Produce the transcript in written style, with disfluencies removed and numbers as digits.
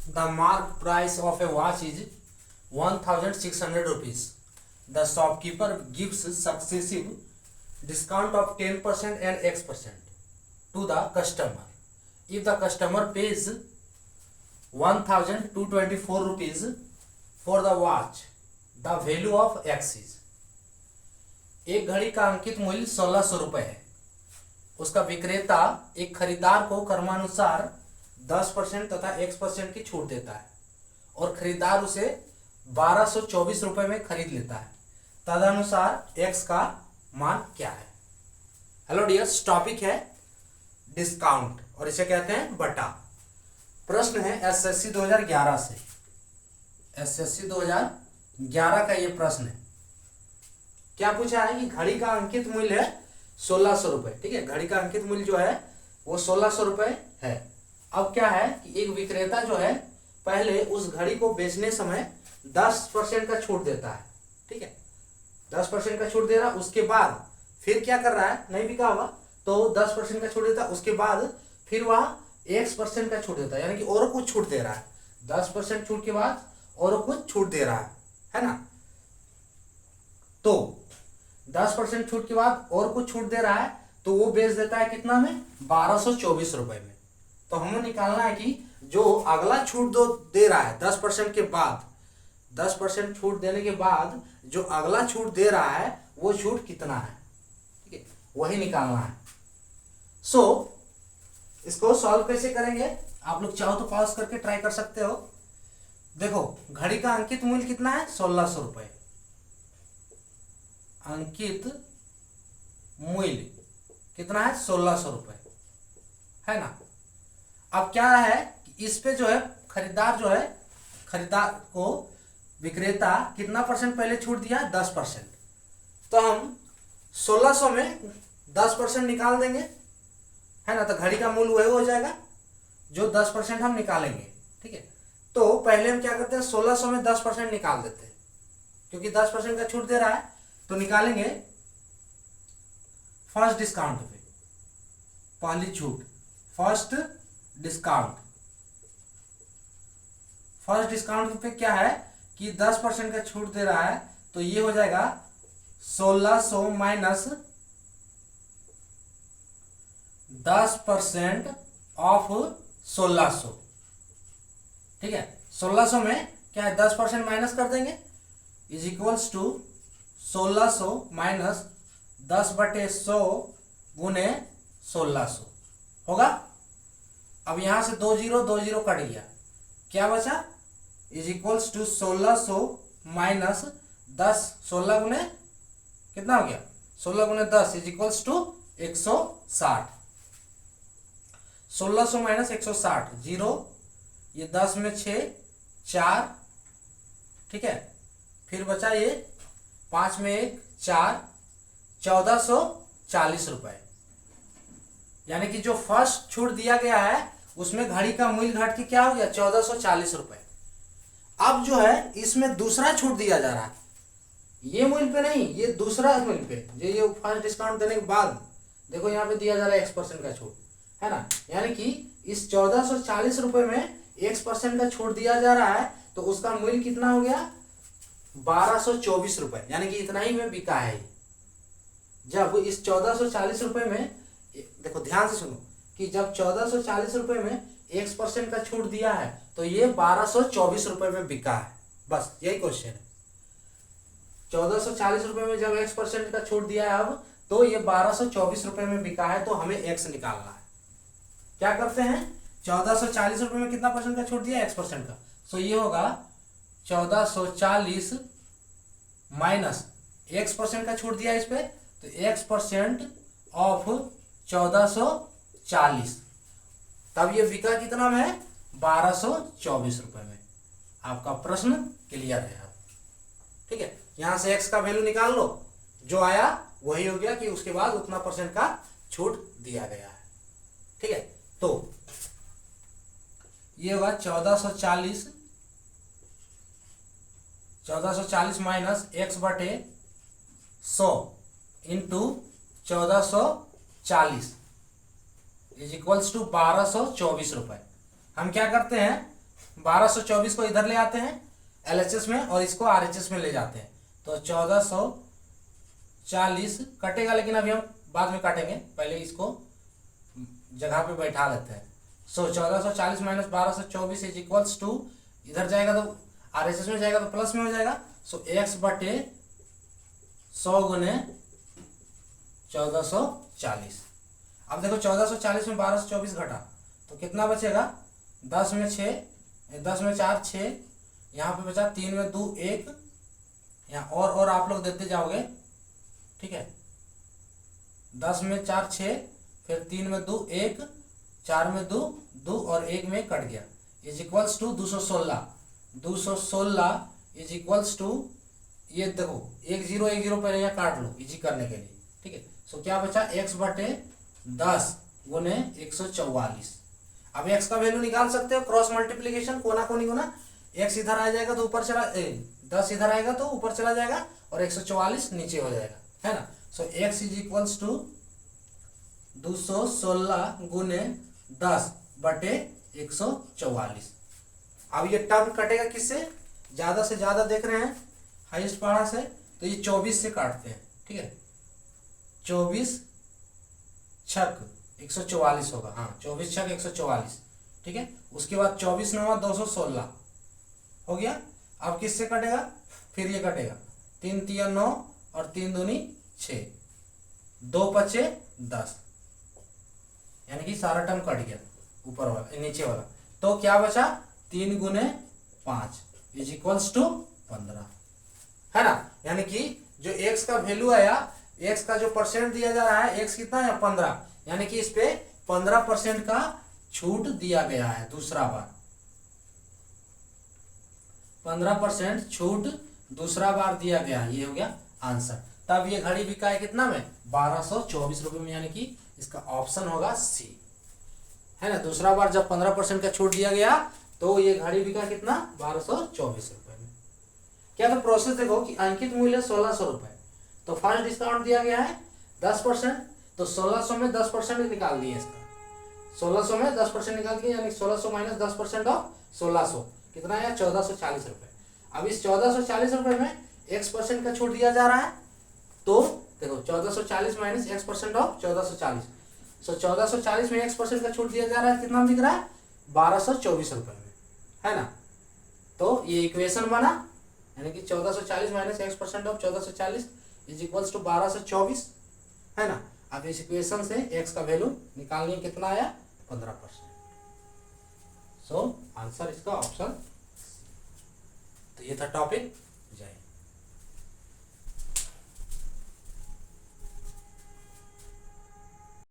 The mark price of a watch is 1,600 rupees. The shopkeeper gives successive discount of 10% and X% to the customer. If the customer pays 1,224 rupees for the watch, the value of X is. एक घड़ी का अंकित मूल्य 1600 रुपये है। उसका विक्रेता एक खरीदार को क्रमानुसार 10% तथा X% की छूट देता है और खरीदार उसे 1224 रुपये में खरीद लेता है। तदनुसार X का मान क्या है? हेलो डियर्स, टॉपिक है डिस्काउंट और इसे कहते हैं बटा। प्रश्न है एसएससी 2011 से। एसएससी 2011 का ये प्रश्न है। क्या पूछा है कि घड़ी का अंकित मूल्य है 1600 रुपये। ठीक है, घड़ी का अंकित मूल्य जो है वो 1600 रुपये है। अब क्या है कि एक विक्रेता जो है पहले उस घड़ी को बेचने समय 10% का छूट देता है। ठीक है, 10% का छूट दे रहा, उसके बाद फिर क्या कर रहा है, नहीं बिका होगा तो 10% का छूट देता, उसके बाद फिर वह X% का छूट देता है, यानी कि और कुछ छूट दे रहा है। 10% छूट के बाद और कुछ छूट दे रहा है ना। तो 10% छूट के बाद और कुछ छूट दे रहा है तो वो बेच देता है कितना में, 1224 रुपए में। तो हमें निकालना है कि जो अगला छूट दे रहा है 10% के बाद, 10% छूट देने के बाद जो अगला छूट दे रहा है वो छूट कितना है। ठीक है, वही निकालना है। सो इसको सॉल्व कैसे करेंगे, आप लोग चाहो तो पॉज करके ट्राई कर सकते हो। देखो, घड़ी का अंकित मूल्य कितना है, 1600 रुपए। अंकित मूल्य कितना है, 1600 रुपए, है ना। अब क्या है कि इस पे जो है खरीदार को विक्रेता कितना परसेंट पहले छूट दिया, 10%। तो हम 1600 में 10% निकाल देंगे, है ना। तो घड़ी का मूल्य वही हो जाएगा जो 10% हम निकालेंगे। ठीक है, तो पहले हम क्या करते हैं, 1600 में 10% निकाल देते हैं, क्योंकि 10% का छूट दे रहा है। तो निकालेंगे फर्स्ट डिस्काउंट पे, पहली छूट, फर्स्ट डिस्काउंट पे क्या है कि 10% का छूट दे रहा है, तो ये हो जाएगा 1600 माइनस 10% ऑफ 1600। ठीक है, 1600 में क्या है, 10% माइनस कर देंगे, इज इक्वल्स टू 1600 माइनस 10/100 गुने 1600 होगा। अब यहां से 2 0 कट गया, क्या बचा, इज इक्वल्स टू 1600 माइनस 10, 16 गुने कितना हो गया, 16 गुने 10 इज इक्वल्स टू 160। 1600 माइनस 160, 0, ये 10 में 6, 4, ठीक है, फिर बचा ये 5 में 1, 4, 1440 रुपए। यानी कि जो फर्स्ट छूट दिया गया है उसमें घड़ी का मूल्य घट के क्या हो गया, 1440 रुपए। अब जो है इसमें दूसरा छूट दिया जा रहा है, ये मूल्य पे नहीं, ये दूसरा मूल्य पे, ये फर्स्ट डिस्काउंट देने के बाद देखो यहाँ पे दिया जा रहा है X% का छूट, है ना। यानी कि इस 1440 रुपए में X% का छूट दिया जा रहा है, तो उसका मूल्य कितना हो गया, 1224 रुपए, यानी कि इतना ही में बिका है। जब इस 1440 रुपए में, देखो ध्यान से सुनो, कि जब 1440 रुपए में X% का छूट दिया है तो ये 1224 रुपए में बिका है। बस यही क्वेश्चन है, 1440 रुपए में जब X% का छूट दिया है अब, तो ये 1224 रुपए में बिका है, तो हमें X निकालना है। क्या करते हैं, 1440 रुपए में कितना परसेंट का छूट दिया, X% का, सो ये होगा 1440 माइनस X% का छूट दिया इस पे, तो X% ऑफ 1440, तब ये बिका कितना में है, 1224 रुपए में। आपका प्रश्न क्लियर है अब। ठीक है, यहां से X का वैल्यू निकाल लो, जो आया वही हो गया कि उसके बाद उतना परसेंट का छूट दिया गया है। ठीक है, तो ये होगा 1440 minus X/100 into 1440 is equals to 1224 रुपए। हम क्या करते हैं, 1224 को इधर ले आते हैं LHS में और इसको RHS में ले जाते हैं, तो 1440 कटेगा, लेकिन अभी हम बाद में काटेंगे, पहले इसको जगह पे बैठा लेते हैं। सो 1440 माइनस 1224 इज इक्वल्स टू, इधर जाएगा तो RHS में जाएगा तो प्लस में हो जाएगा। सो x बटे 100 गुने 1440। अब देखो 1440 में 1224 घटा तो कितना बचेगा, 10 में 6, 10 में 4 6, यहाँ पे बचा 3 में 2 1, यहाँ और आप लोग देते जाओगे, ठीक है। 10 में 4 6, फिर 3 में 2 1, 4 में 2 2 और 1 में कट गया, is equals to 216। 216 is equals to, ये देखो 1 0 1 0 पहले यहाँ काट लो इजी करने के लिए, ठीक है। सो क्या बचा, x बटे 10 गुने 144। अब x का वैल्यू निकाल सकते हो, क्रॉस मल्टीप्लीकेशन, कोना कोनी गुना, x इधर आ जाएगा तो ऊपर चला 10 इधर आएगा तो ऊपर चला जाएगा और 144 नीचे हो जाएगा, है ना। सो x इज इक्वल्स टू 216 गुने 10 बटे 144। अब ये टर्म कटेगा किससे, ज्यादा से ज्यादा देख रहे हैं हाईएस्ट पारा से, तो ये 24 से काटते हैं, ठीक है। 24 छक 144 होगा, हाँ 24 छक 144, ठीक है। उसके बाद 24 9 216 हो गया। अब किससे कटेगा, फिर ये कटेगा, 3 3 9 और 3 दूनी 6, 2 पचे 10, यानी कि सारा टर्म कट गया ऊपर वाला नीचे वाला। तो क्या बचा, 3 गुने 5 इज इक्वल्स टू 15, है ना। यानी कि जो x का वैल्यू आया, x का जो परसेंट दिया जा रहा है, x कितना है 15, यानी कि इस पे 15% का छूट दिया गया है। दूसरा बार 15% छूट दूसरा बार दिया गया है, ये हो गया आंसर। तब ये घड़ी बिका है कितना में, 1224 रुपए में, यानी कि इसका ऑप्शन होगा सी, है ना। दूसरा बार जब 15% का छूट दिया गया तो ये घड़ी बिका कितना, 1224 रुपए में। क्या तो प्रोसेस देखो कि अंकित मूल्य 1600 रुपए, तो फर्स्ट डिस्काउंट दिया गया है 10%, तो 1600 में 10% निकाल दिए इसका, 1600 में 10% निकाल दिए, यानी 1600 माइनस 10% ऑफ 1600 कितना आया, 1440 रुपए। अब इस 1440 रुपए में x% का छूट दिया जा रहा है, तो देखो 1440 माइनस x% ऑफ 1440, सो 1440 में x% का छूट दिया जा रहा है, कितना दिख रहा है, 1224 रुपए में, है ना। तो ये इक्वेशन बना, यानी कि 1440 minus x% of 1440 is equals to 1224, है ना। अब इस इक्वेशन से x का वैल्यू निकालने कितना आया, 15%। सो आंसर इसका ऑप्शन। तो ये था टॉपिक।